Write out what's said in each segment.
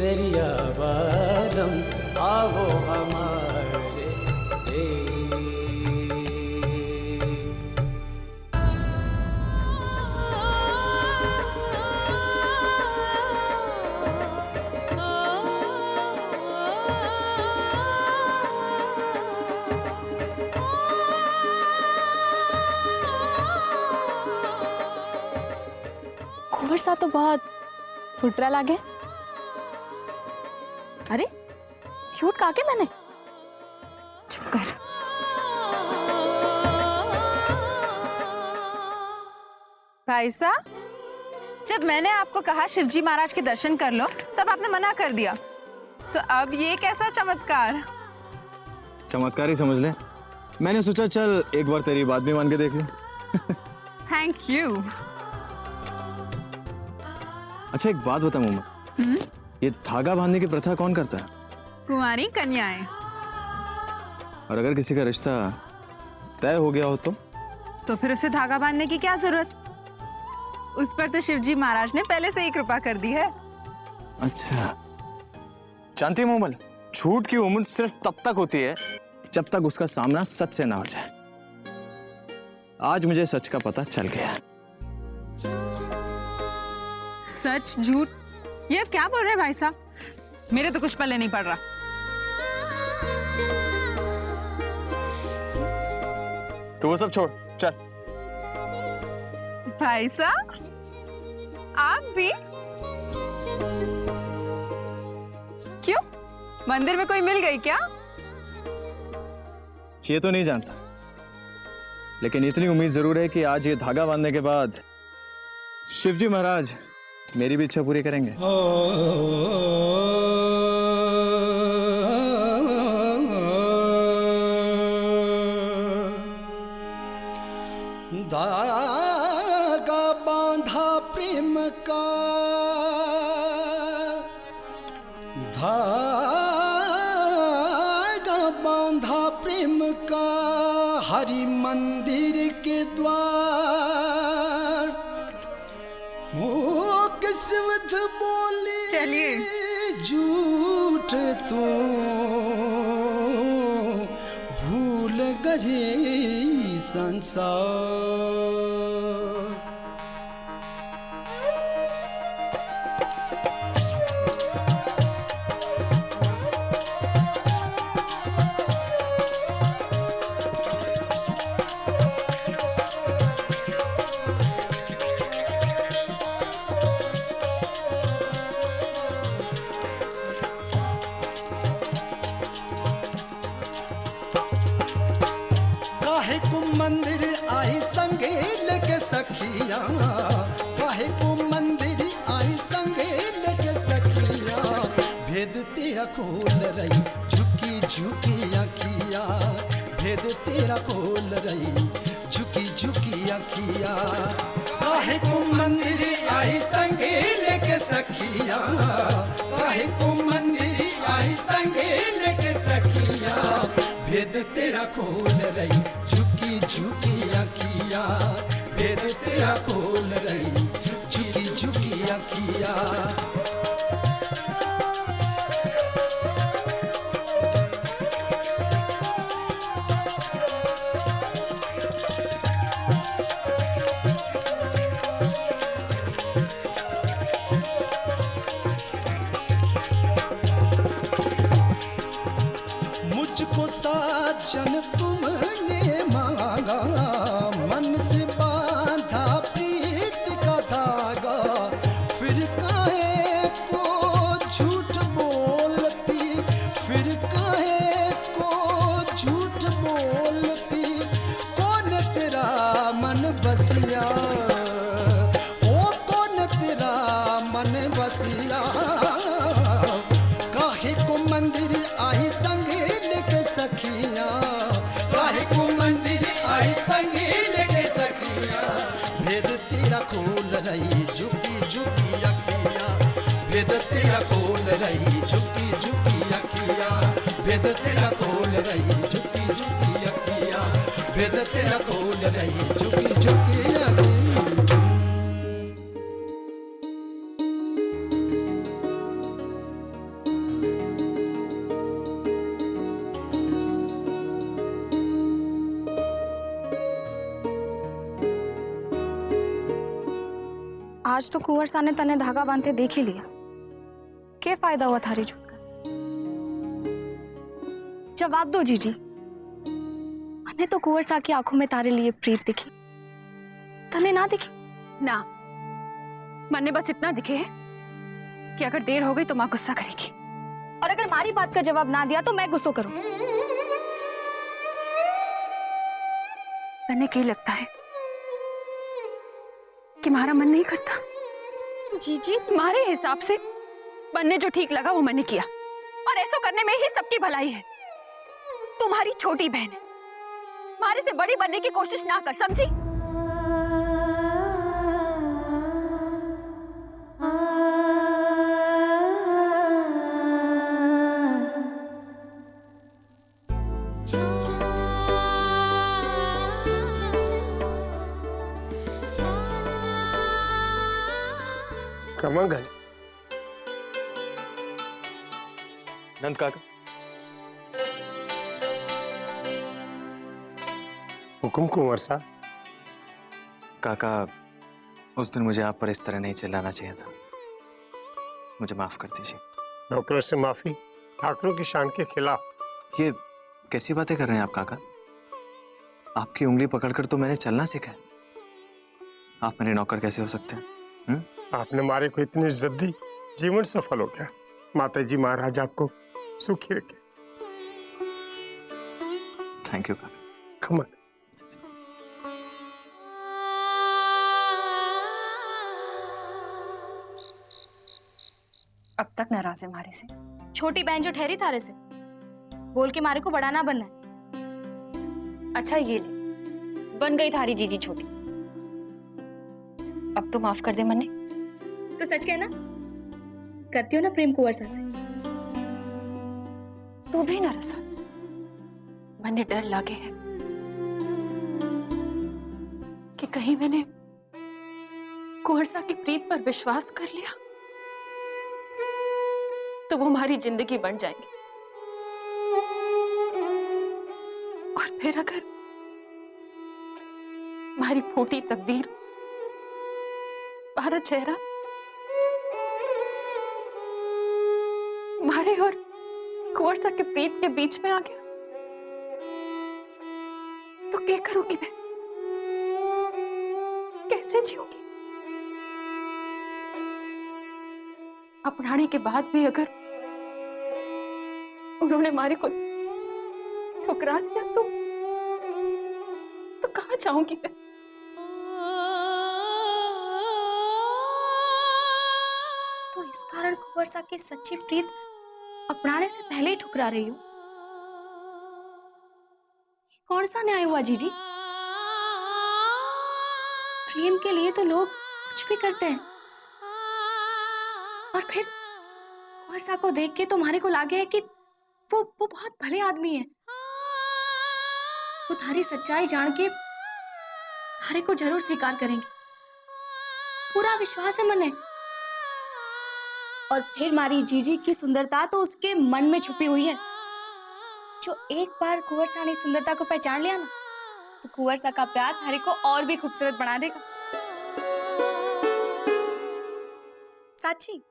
केसरिया बालम आवो हमारे देश। सा तो बहुत फुटरा लागे। अरे झूठ कहा के मैंने? चुप कर। भाई साहब, जब मैंने आपको कहा शिवजी महाराज के दर्शन कर लो तब आपने मना कर दिया, तो अब ये कैसा चमत्कार? चमत्कार ही समझ ले। मैंने सोचा चल एक बार तेरी बात भी मान के देख ले। Thank you. अच्छा एक बात बता मोहम्मद, ये धागा बांधने की प्रथा कौन करता है? कुंवारी कन्याएं। और अगर किसी का रिश्ता तय हो गया हो तो फिर उसे धागा बांधने की क्या जरूरत? उस पर तो शिवजी महाराज ने पहले से ही कृपा कर दी है। अच्छा जानती मोहम्मद, झूठ की उम्र सिर्फ तब तक होती है जब तक उसका सामना सच से ना हो जाए। आज मुझे सच का पता चल गया। सच झूठ ये अब क्या बोल रहे हैं भाई साहब? मेरे तो कुछ पल्ले नहीं पड़ रहा। तो वो सब छोड़, चल। भाई साहब आप भी? क्यों, मंदिर में कोई मिल गई क्या? ये तो नहीं जानता, लेकिन इतनी उम्मीद जरूर है कि आज ये धागा बांधने के बाद शिवजी महाराज मेरी भी इच्छा पूरी करेंगे। धागा बांधा प्रेम का, धागा बांधा प्रेम का हरि मंदिर के द्वार। किस्मत बोली चलिए झूठ तू भूल गए संसार। मंदिर आई संगे लेके सखिया, काहे को मंदिर आई संगे लेके सखिया। भेद तेरा खोल रही झुकी झुकी अखिया, भेद तेरा खोल रही झुकी झुकी अखिया। काहे को मंदिर आई संगे लेके सखिया, काहे को मंदिर आई संगे लेके सखिया। भेद तेरा खोल रही झुकी झुकी अखिया, भेद तेरा खोल रही झुकी झुकी अखिया। मुझको साजन तुमने मांगा, मन से बांधा प्रीत का धागा। फिर काहे को झूठ बोलती, फिर काहे को झूठ बोलती। कौन तेरा मन बसिया, ओ कौन तेरा मन बसिया। काहे को मंदिर आई संगे लेके सखिया, काहे को मंदिर आई संगे लेके सखिया। भेद तेरा खोल रही झुकी झुकी अखिया, भेद तेरा खोल रही झुकी झुकी अखिया। भेद तेरा खोल रही झुकी झुकी अखिया, भेद तेरा खोल रही झुकी झुकी अखिया। आज तो कुंवर सा ने तने धागा बांधते देख ही लिया। क्या फायदा हुआ थारी झूठ का? जवाब दो जीजी। मैंने तो कुंवर सा की आंखों में तारे लिए प्रीत दिखी, तने ना दिखी? ना, मन ने बस इतना दिखे है कि अगर देर हो गई तो माँ गुस्सा करेगी। और अगर हमारी बात का जवाब ना दिया तो मैं गुस्सा करूं। तन्ने क्या लगता है कि हमारा मन नहीं करता? जीजी तुम्हारे हिसाब से बनने जो ठीक लगा वो मैंने किया, और ऐसा करने में ही सबकी भलाई है। तुम्हारी छोटी बहन है, हमारे से बड़ी बनने की कोशिश ना कर, समझी? कमंगल। नंद काका, हुकुम कुंवर साहब। काका उस दिन मुझे आप पर इस तरह नहीं चिल्लाना चाहिए था, मुझे माफ कर दीजिए। नौकरों से माफी ठाकरों की शान के खिलाफ। ये कैसी बातें कर रहे हैं आप काका? आपकी उंगली पकड़कर तो मैंने चलना सीखा है, आप मेरे नौकर कैसे हो सकते हैं? आपने मारे को इतनी इज्जत दी, जीवन सफल हो गया। माता जी महाराज आपको सुखी रखे। थैंक यू काका। कमन। अब तक नाराज है हमारे से। छोटी बहन जो ठहरी थारे से, बोल के मारे को बड़ा ना बनना है। अच्छा ये ले, बन गई थारी जीजी छोटी। अब तो माफ कर दे मन्ने। तो सच कहना, करती हो ना प्रेम कुंवर सा से? तू भी ना रसा, मन्ने डर लागे है कि कहीं मैंने कुंवर सा की प्रीत पर विश्वास कर लिया तो वो हमारी जिंदगी बन जाएंगे, और फिर अगर हमारी फूटी तकदीर, हमारा चेहरा हमारे और कुंवर सा के प्रीत के बीच में आ गया तो क्या करूंगी मैं? कैसे जीऊंगी? अपनाने के बाद भी अगर उन्होंने हमारे को ठुकरा दिया तो कहां जाऊंगी मैं? तो इस कारण कुंवर सा की सच्ची प्रीत अपनाने से पहले ही ठुकरा रही हूँ। कौन सा न्याय हुआ जीजी? प्रेम के लिए तो लोग कुछ भी करते हैं, और फिर कुंवर सा को देख के तुम्हारे को लगे है कि वो बहुत भले आदमी है। वो थारी सच्चाई जान के थारे को जरूर स्वीकार करेंगे, पूरा विश्वास है मने। और फिर मारी जीजी की सुंदरता तो उसके मन में छुपी हुई है। जो एक बार कुंवर सा ने सुंदरता को पहचान लिया ना, तो कुंवर सा का प्यार थारे को और भी खूबसूरत बना देगा। साची।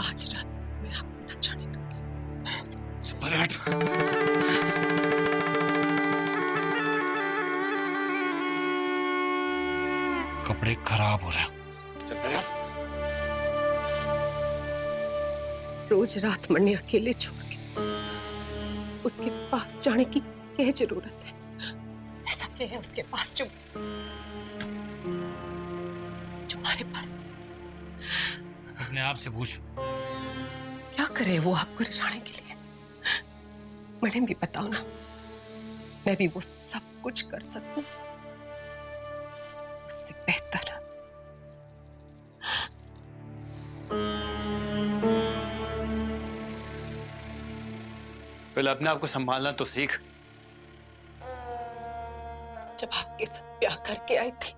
आज रात मैं आपको न जाने दूंगी। पलट। कपड़े खराब हो रहे हैं। रोज रात मरने अकेले छोड़ के उसके पास जाने की क्या जरूरत है? ऐसा क्या है उसके पास जो हमारे पास अपने आप से पूछ। क्या करे वो आपको रिझाने के लिए? मैडम भी बताओ ना, मैं भी वो सब कुछ कर सकूं उससे बेहतर। पहले अपने आप को संभालना तो सीख। जब आपके साथ ब्याह करके आई थी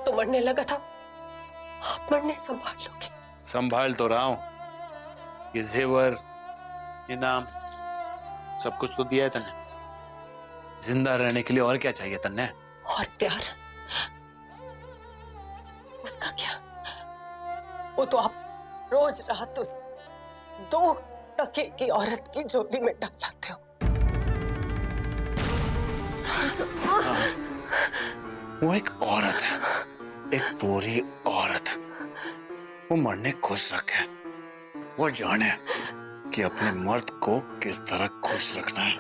तो मरने लगा था, आप मरने संभाल लोगे? संभाल तो रहा हूं। ये जेवर, ये नाम, सब कुछ तो दिया है तन्ने। जिंदा रहने के लिए और क्या चाहिए तन्ने? और प्यार, उसका क्या? वो तो आप रोज रात उस 2 टके की औरत की झोली में डालाते हो। हाँ, वो एक औरत है, एक पूरी औरत। वो मरने खुश रखे, वो जाने कि अपने मर्द को किस तरह खुश रखना है।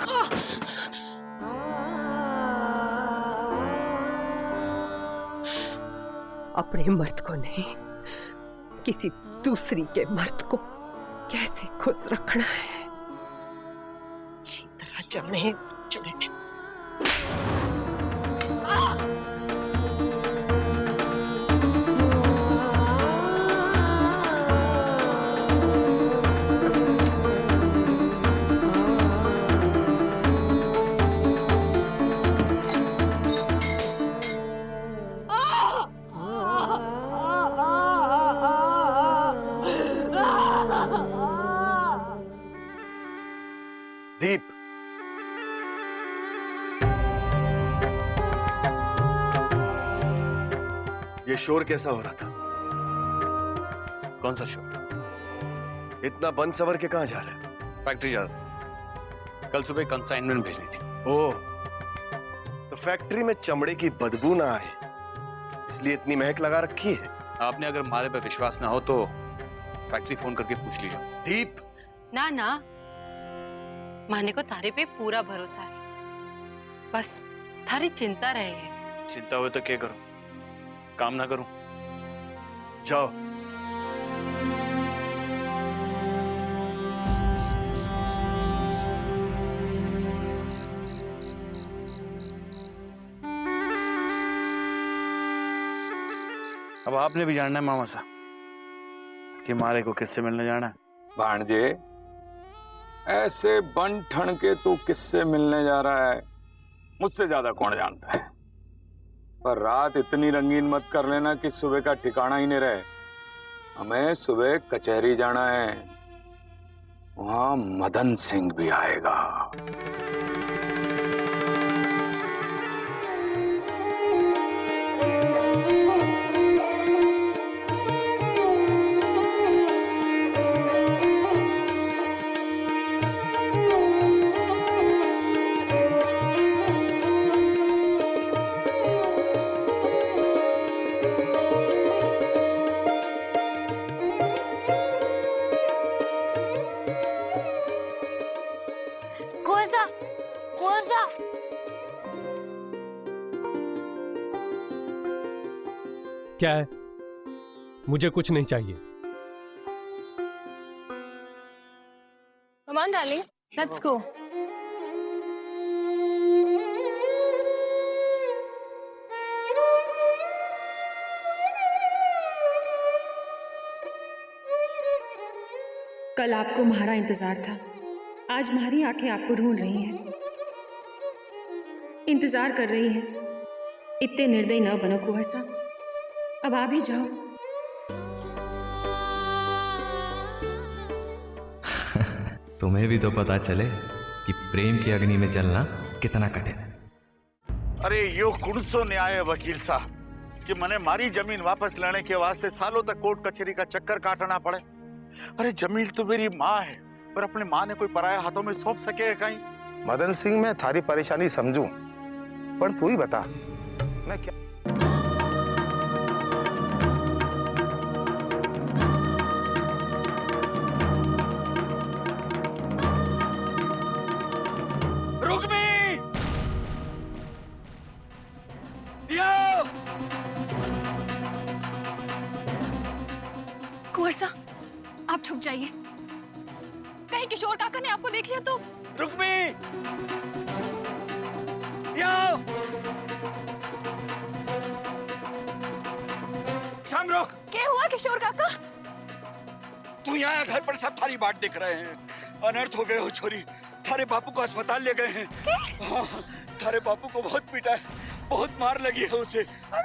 अपने मर्द को नहीं, किसी दूसरी के मर्द को कैसे खुश रखना है? अच्छी तरह जाने चुने। दीप, ये शोर कैसा हो रहा था? कौन सा शोर? इतना बंद सवर के कहाँ जा रहा है? फैक्ट्री जा रहा था। कल सुबह कंसाइनमेंट भेजनी थी। ओह, तो फैक्ट्री में चमड़े की बदबू ना आए इसलिए इतनी महक लगा रखी है। आपने अगर हमारे पे विश्वास ना हो तो फैक्ट्री फोन करके पूछ लीजिए। दीप, ना ना, माने को थारे पे पूरा भरोसा है। बस थारी चिंता रहे है। चिंता हुए तो क्या करूं? काम ना करूं? जाओ। अब आपने भी जानना है मामा साहब कि मारे को किससे मिलने जाना है। भांजे, ऐसे बन ठन के तू किससे मिलने जा रहा है मुझसे ज्यादा कौन जानता है। पर रात इतनी रंगीन मत कर लेना कि सुबह का ठिकाना ही नहीं रहे। हमें सुबह कचहरी जाना है, वहां मदन सिंह भी आएगा। क्या है? मुझे कुछ नहीं चाहिए। Come on, darling. Let's go. कल आपको म्हारा इंतजार था, आज म्हारी आंखें आपको ढूंढ रही हैं, इंतजार कर रही हैं। इतने निर्दयी न बनो कुंवर साहब, अब आ भी जाओ। तुम्हें भी तो पता चले कि प्रेम की अग्नि में जलना कितना कठिन है। अरे यो कुणसो न्याय है वकील साहब कि मने मारी जमीन वापस लेने के वास्ते सालों तक कोर्ट कचहरी का चक्कर काटना पड़े। अरे जमीन तो मेरी माँ है, पर अपनी माँ ने कोई पराया हाथों में सौंप सके कहीं? मदन सिंह, मैं थारी परेशानी समझू, पर तू ही बता मैं क्या। कहीं किशोर काका ने आपको देख लिया तो? रुक्मी, शाम रुक। क्या हुआ किशोर काका? तू यहाँ घर पर सब थारी बाट देख रहे हैं। अनर्थ हो गए हो छोरी। थारे बापू को अस्पताल ले गए हैं। हाँ, थारे बापू को बहुत पीटा है, बहुत मार लगी है उसे। पर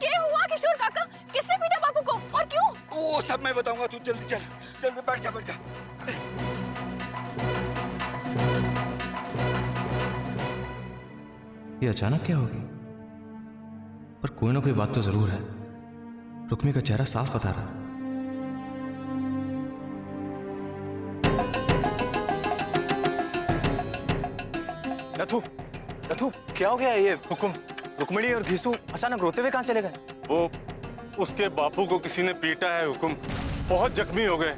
क्या हुआ किशोर काका? किसने पीटा बापू को और क्यों? वो सब मैं बताऊंगा, तू जल्दी चल, जल्दी बैठ जा, बैठ जा। ये अचानक क्या हो गई? पर कोई ना कोई बात तो जरूर है। रुक्मी का चेहरा साफ बता रहा था। नथु, नथु, क्या हो गया? ये हुकुम, रुक्मिणी और घीसू अचानक रोते हुए कहाँ चले गए? वो उसके बापू को किसी ने पीटा है हुकुम, बहुत जख्मी हो गए।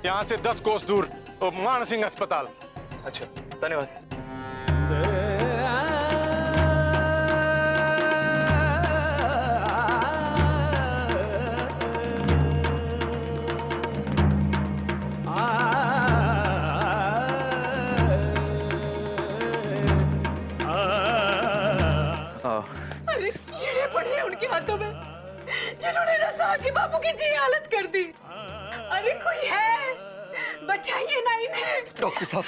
यहाँ से 10 कोस दूर मान सिंह अस्पताल। अच्छा, धन्यवाद। अरे कीड़े पड़े हैं उनके हाथों में, जिन्होंने रसा के बापू की जी हालत कर दी। अरे कोई है, बचाइए ना इन्हें। डॉक्टर साहब,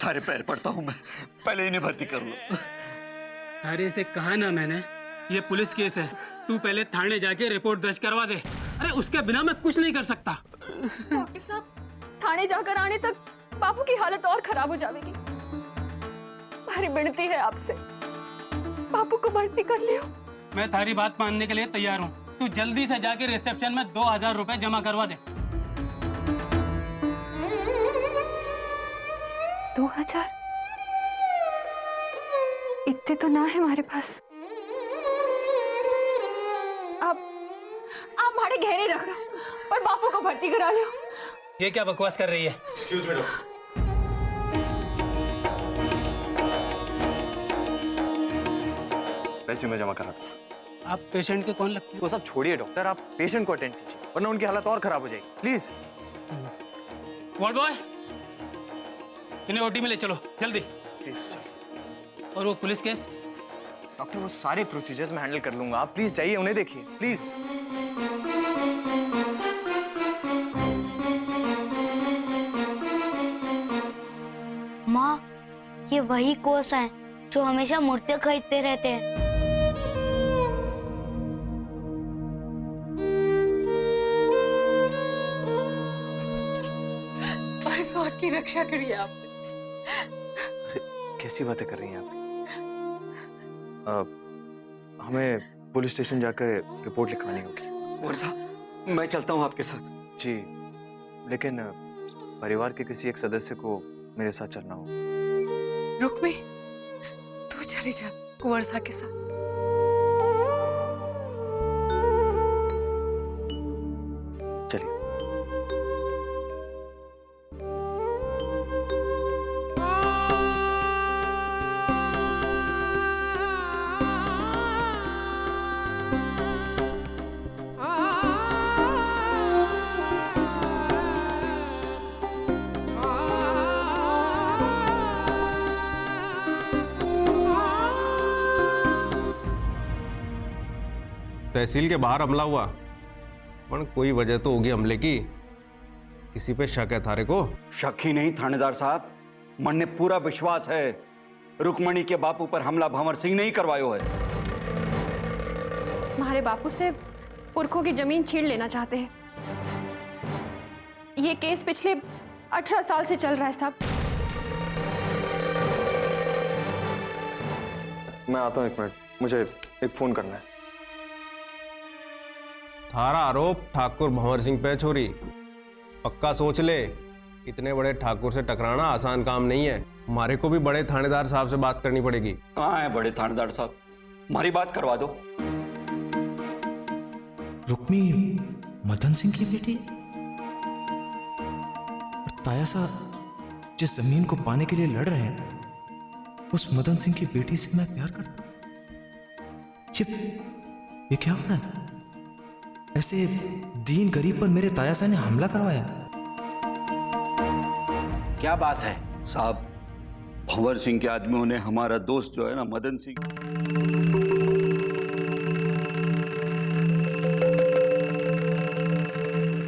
थारे पैर पड़ता हूँ मैं, पहले इन्हें भर्ती कर लो। अरे से कहा ना मैंने, ये पुलिस केस है, तू पहले थाने जाके रिपोर्ट दर्ज करवा दे। अरे उसके बिना मैं कुछ नहीं कर सकता। डॉक्टर साहब, थाने जाकर आने तक बापू की हालत और खराब हो जाएगी। हमारी विनती है आपसे, बापू को भर्ती कर लियो। मैं थारी बात मानने के लिए तैयार हूँ। तू जल्दी से जाके रिसेप्शन में 2000 रुपए जमा करवा दे। 2000? इतने तो ना है हमारे पास। आप हमारे गहरे रख रहे हो और बापू को भर्ती करा लो। ये क्या बकवास कर रही है? Excuse me doctor. पैसे में जमा करा था। आप पेशेंट के कौन लगते हैं? वो सब छोड़िए डॉक्टर, आप पेशेंट को अटेंड कीजिए, वरना उनकी हालत और खराब हो जाएगी। प्लीज। वार्ड बॉय, इन्हें ओटी में ले चलो जल्दी। प्लीज। और वो पुलिस केस? डॉक्टर, वो सारे प्रोसीजर्स मैं हैंडल कर लूंगा। आप प्लीज जाइए, उन्हें देखिए प्लीज। माँ, ये वही कोच हैं जो हमेशा मूर्तियां खरीदते रहते हैं। स्वाद की रक्षा करिए आपने। कैसी बातें कर रही हैं आप? हमें पुलिस स्टेशन जाकर रिपोर्ट लिखवानी होगी। और साहब, मैं चलता हूँ आपके साथ। जी, लेकिन परिवार के किसी एक सदस्य को मेरे साथ चलना होगा। रुक्मी, तू चली जा कुंवर साहब के साथ। चलिए। तहसील के बाहर हमला हुआ, पर कोई वजह तो होगी हमले की। किसी पे शक है थारे को? शक ही नहीं थानेदार साहब, मन ने पूरा विश्वास है रुक्मणी के बापू पर हमला भंवर सिंह नहीं करवायो है। हमारे बापू से पुरखों की जमीन छीन लेना चाहते हैं। ये केस पिछले 18 साल से चल रहा है साहब। मैं आता हूँ, 1 मिनट, मुझे एक फोन करना है। थारा आरोप ठाकुर भंवर सिंह पे छोरी, पक्का सोच ले। इतने बड़े ठाकुर से टकराना आसान काम नहीं है। हमारे को भी बड़े थानेदार साहब से बात करनी पड़ेगी। कहाँ है बड़े थानेदार साहब? हमारी बात करवा दो। रुक्मी मदन सिंह की बेटी? और ताया साहब जिस जमीन को पाने के लिए लड़ रहे हैं, उस मदन सिंह की बेटी से मैं प्यार करता हूं। ये क्या हो रहा है? ऐसे दीन गरीब पर मेरे ताया साहब ने हमला करवाया। क्या बात है? साहब, भंवर सिंह के आदमियों ने हमारा दोस्त जो है ना मदन सिंह,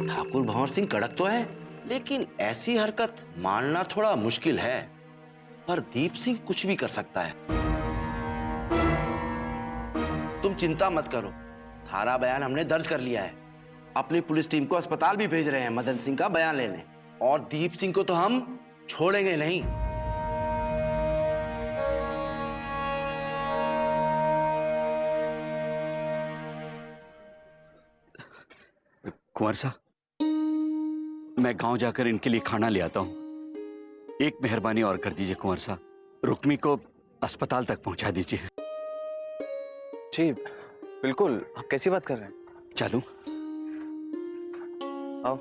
ठाकुर भंवर सिंह कड़क तो है, लेकिन ऐसी हरकत मानना थोड़ा मुश्किल है। पर दीप सिंह कुछ भी कर सकता है। तुम चिंता मत करो, थाना बयान हमने दर्ज कर लिया है। अपनी पुलिस टीम को अस्पताल भी भेज रहे हैं मदन सिंह का बयान लेने, और दीप सिंह को तो हम छोड़ेंगे नहीं। कुंवर साहब, मैं गांव जाकर इनके लिए खाना ले आता हूं। एक मेहरबानी और कर दीजिए कुंवर साहब, रुक्मी को अस्पताल तक पहुंचा दीजिए। जी बिल्कुल, आप कैसी बात कर रहे हैं? चलूं? आओ।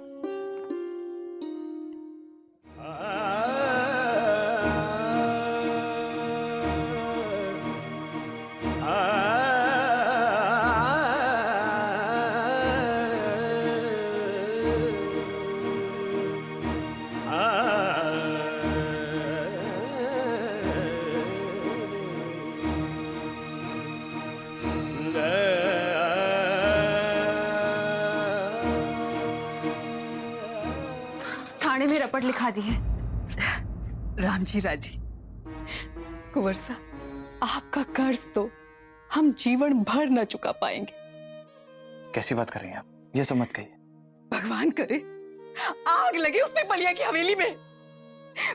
थाने में रपट लिखा दी है। राम जी राजी। कुंवर साहब, आपका कर्ज तो हम जीवन भर न चुका पाएंगे। कैसी बात कर रही हैं आप? ये सब मत कहिए। भगवान करे आग लगे उस पे बलिया की हवेली में,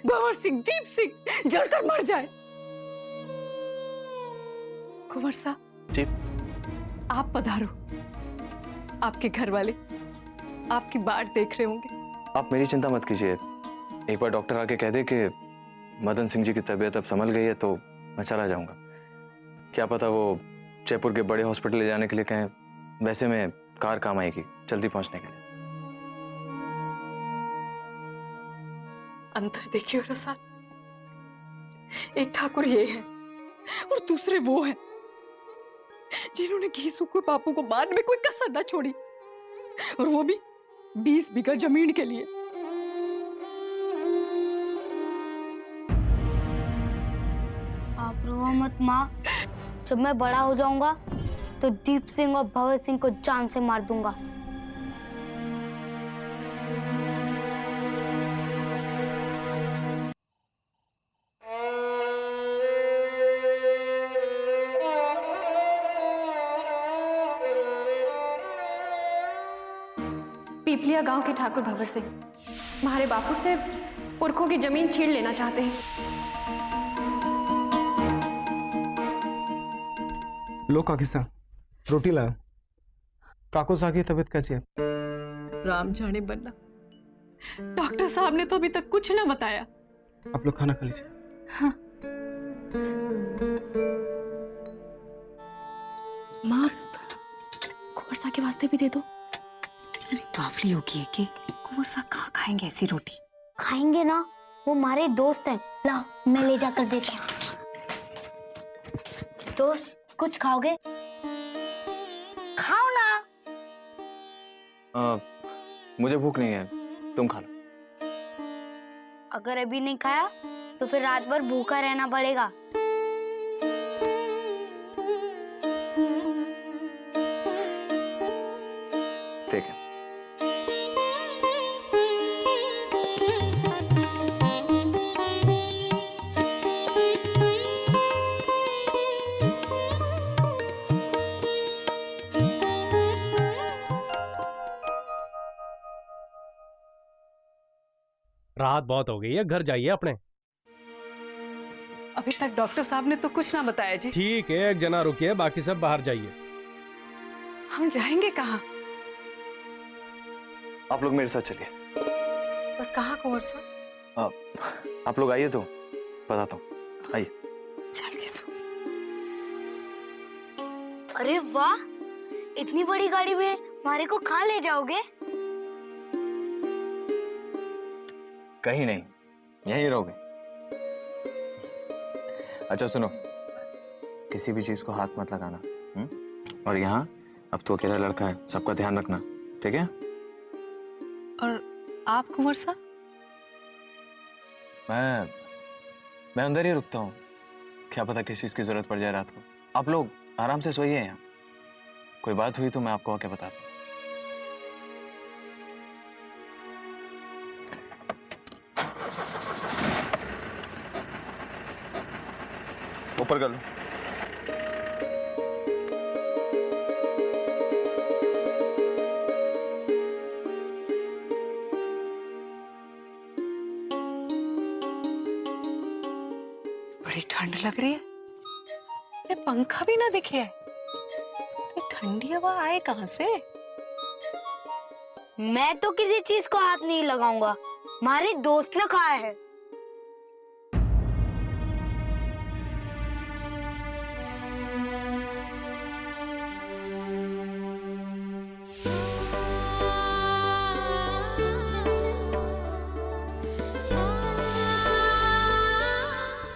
भंवर सिंह, दीप सिंह जलकर मर जाए। कुंवर साहब जी, आप पधारो। आपके घर वाले आपकी बाट देख रहे होंगे। आप मेरी चिंता मत कीजिए। एक बार डॉक्टर आके कह दे कि मदन सिंह जी की तबीयत अब संभल गई है तो मैं चला जाऊंगा। क्या पता वो जयपुर के बड़े हॉस्पिटल ले जाने के लिए कहें, वैसे में कार काम आएगी जल्दी पहुंचने के लिए। अंतर देखिए रसा, एक ठाकुर ये है और दूसरे वो है जिन्होंने घीसू को बापू को मारने में कोई कसर न छोड़ी, और वो भी 20 बीघा जमीन के लिए। आप रो मत माँ, जब मैं बड़ा हो जाऊंगा तो दीप सिंह और भंवर सिंह को जान से मार दूंगा। पीपलिया गांव के ठाकुर भंवर सिंह हमारे बापू से पुरखों की जमीन छीन लेना चाहते हैं। लो काकी साहब, रोटी लाओ। काको साहब की तबीयत कैसी है? राम जाने बन्ना, डॉक्टर साहब ने तो अभी तक कुछ ना बताया। आप लोग खाना खा लीजिए। हाँ। माँ, कुंवर साहब के वास्ते भी दे दो। अरे बावली होगी है कि कुंवर साहब कहाँ खाएंगे ऐसी रोटी? खाएंगे ना, वो हमारे दोस्त हैं। लाओ मैं ले जाकर देती हूँ। दोस्त कुछ खाओगे? खाओ ना। मुझे भूख नहीं है, तुम खा लो। अगर अभी नहीं खाया तो फिर रात भर भूखा रहना पड़ेगा। ठीक है। रात बहुत हो गई है, घर जाइए अपने। अभी तक डॉक्टर साहब ने तो कुछ ना बताया जी। ठीक है, एक जना रुकिए, बाकी सब बाहर जाइए। हम जाएंगे कहाँ? आप लोग मेरे साथ चलिए। पर कहाँ कुंवर साहब? आप लोग आइए तो बताता हूँ, आइए। चल किसु। अरे वाह, इतनी बड़ी गाड़ी में हमारे को कहाँ ले जाओगे? कहीं नहीं, यहीं रहोगे। अच्छा सुनो, किसी भी चीज को हाथ मत लगाना। और यहाँ अब तो अकेला लड़का है, सबका ध्यान रखना, ठीक है? और आप कुंवर साहब? मैं अंदर ही रुकता हूँ, क्या पता किस चीज़ की जरूरत पड़ जाए रात को। आप लोग आराम से सोइए यहाँ, कोई बात हुई तो मैं आपको आके बताता हूँ। ऊपर कर लो। बड़ी ठंड लग रही है, ये पंखा भी ना दिखे है, तो ठंडी हवा आए कहां से? मैं तो किसी चीज को हाथ नहीं लगाऊंगा, हमारे दोस्त ने खाया है।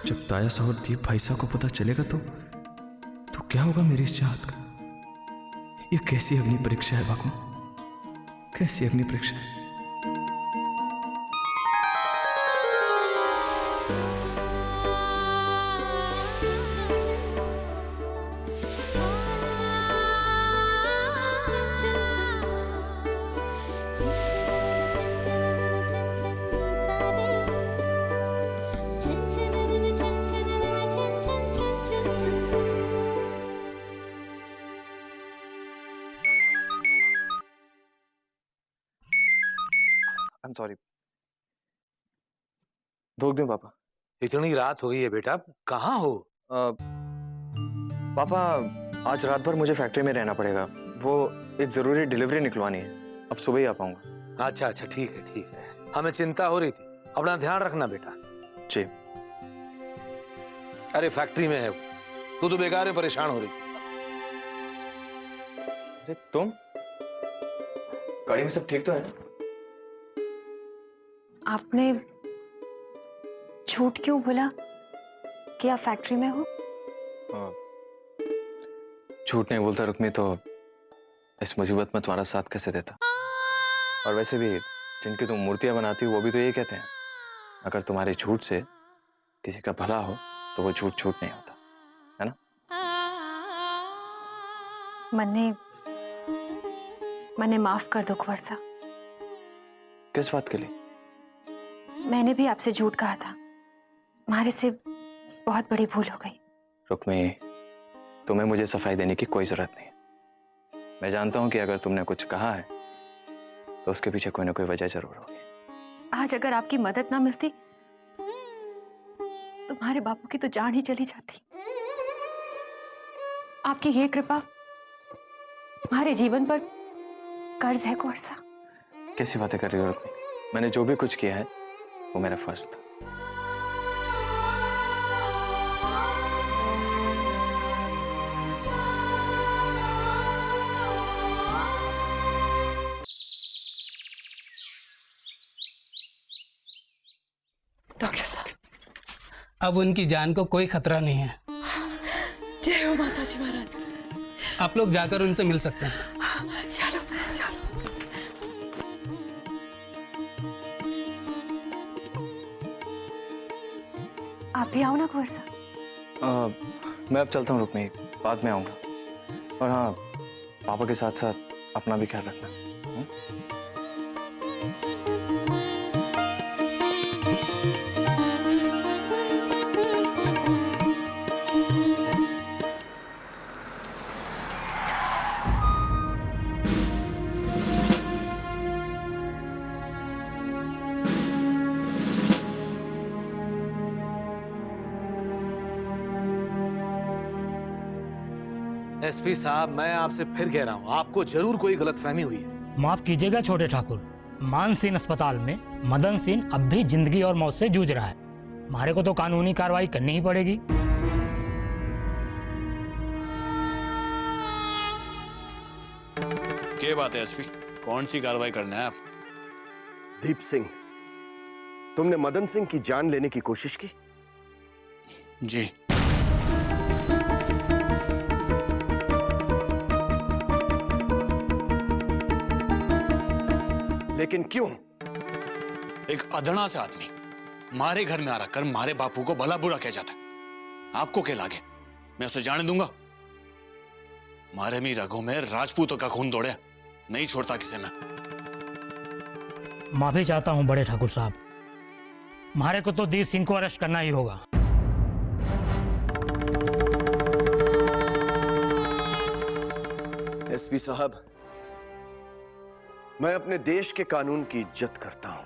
जब तायस और दीप भाई साहब को पता चलेगा तो क्या होगा मेरी इस चाहत का? ये कैसी अग्नि परीक्षा है बाबू, कैसी अग्नि परीक्षा है? सॉरी, रोक दें पापा। इतनी रात हो गई है बेटा, कहाँ हो? पापा आज रात भर मुझे फैक्ट्री में रहना पड़ेगा, वो एक जरूरी डिलीवरी निकलवानी है, अब सुबह ही आ पाऊंगा। अच्छा अच्छा, ठीक है ठीक है, हमें चिंता हो रही थी, अपना ध्यान रखना बेटा। जी। अरे फैक्ट्री में है, तू तो बेकार है, परेशान हो रही। अरे तुम, गाड़ी में सब ठीक तो है? आपने झूठ क्यों बोला कि आप फैक्ट्री में हो? झूठ नहीं बोलता रुक्मी तो इस मुसीबत में तुम्हारा साथ कैसे देता। और वैसे भी जिनकी तुम मूर्तियां बनाती हो वो भी तो यही कहते हैं, अगर तुम्हारे झूठ से किसी का भला हो तो वो झूठ झूठ नहीं होता, है ना? मन्ने माफ कर दो कुंवर साहब। किस बात के लिए? मैंने भी आपसे झूठ कहा था, हमारे से बहुत बड़ी भूल हो गई। रुक्मी, तुम्हें मुझे सफाई देने की कोई जरूरत नहीं है। मैं जानता हूं कि अगर तुमने कुछ कहा है तो उसके पीछे कोई ना कोई वजह जरूर होगी। आज अगर आपकी मदद ना मिलती तुम्हारे बापू की तो जान ही चली जाती। आपकी ये कृपा हमारे जीवन पर कर्ज है कुंवर साहब। कैसी बातें कर रही हो रुक्मी? मैंने जो भी कुछ किया है वो मेरा फर्ज था। डॉक्टर साहब, अब उनकी जान को कोई खतरा नहीं है। जय हो माता जी महाराज। आप लोग जाकर उनसे मिल सकते हैं। चलो चलो। आप भी आओ ना कुंवर साहब। मैं अब चलता हूँ रुक्मी, बाद में आऊंगा। और हाँ, पापा के साथ साथ अपना भी ख्याल रखना। एसपी साहब, मैं आपसे फिर कह रहा हूँ, आपको जरूर कोई गलतफहमी हुई है। माफ कीजिएगा छोटे ठाकुर, मानसिंह अस्पताल में मदन सिंह अब भी जिंदगी और मौत से जूझ रहा है। हमारे को तो कानूनी कार्रवाई करनी ही पड़ेगी। क्या बात है एसपी, कौन सी कार्रवाई करना है आप? दीप सिंह, तुमने मदन सिंह की जान लेने की कोशिश की? जी। लेकिन क्यों? एक अधड़ा सा आदमी मारे घर में आ रखकर मारे बापू को भला बुरा कह जाता है। आपको क्या लागे मैं उसे जाने दूंगा? मारे मी रगों में राजपूतों का खून दौड़े, नहीं छोड़ता किसे मैं। माफी चाहता हूं बड़े ठाकुर साहब, हमारे को तो दीप सिंह को अरेस्ट करना ही होगा। एसपी साहब, मैं अपने देश के कानून की इज्जत करता हूं,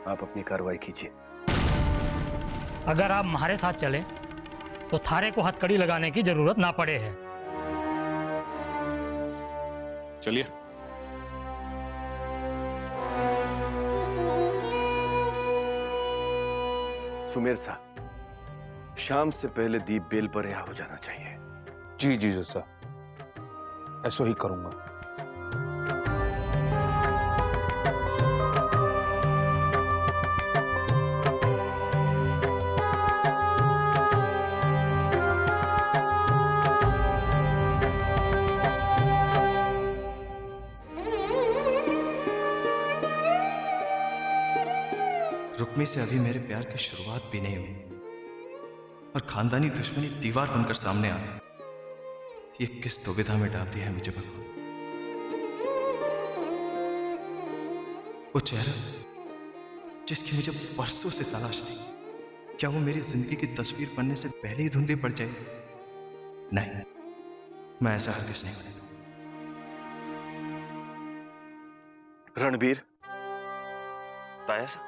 आप अपनी कार्रवाई कीजिए। अगर आप हमारे साथ चलें तो थारे को हथकड़ी लगाने की जरूरत ना पड़े है। चलिए। सुमेर साहब, शाम से पहले दीप बेल पर रिहा हो जाना चाहिए। जी जी जज साहब, ऐसा ही करूंगा। रुक्मी से अभी मेरे प्यार की शुरुआत भी नहीं हुई और खानदानी दुश्मनी दीवार बनकर सामने आ गई। ये किस दुविधा में डालती है मुझे भगवान। वो चेहरा जिसकी मुझे बरसों से तलाश थी, क्या वो मेरी जिंदगी की तस्वीर बनने से पहले ही धुंधली पड़ जाए? नहीं, मैं ऐसा हरगिज़ नहीं होने दूंगा। रणबीर, ताया सा,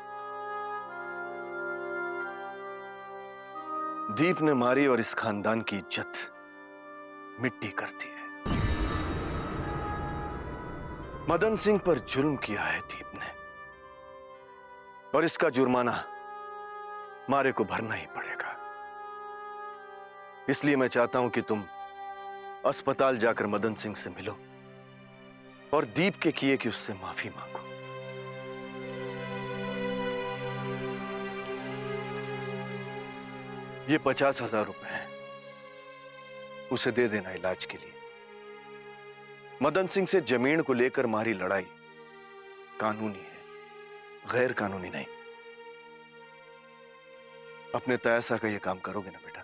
दीप ने मारी और इस खानदान की इज्जत मिट्टी कर दी है। मदन सिंह पर जुल्म किया है दीप ने, और इसका जुर्माना मारे को भरना ही पड़ेगा। इसलिए मैं चाहता हूं कि तुम अस्पताल जाकर मदन सिंह से मिलो और दीप के किए कि उससे माफी मांगो। ये 50,000 रुपए हैं, उसे दे देना इलाज के लिए। मदन सिंह से जमीन को लेकर मारी लड़ाई कानूनी है, गैर कानूनी नहीं। अपने तयासा का ये काम करोगे ना बेटा?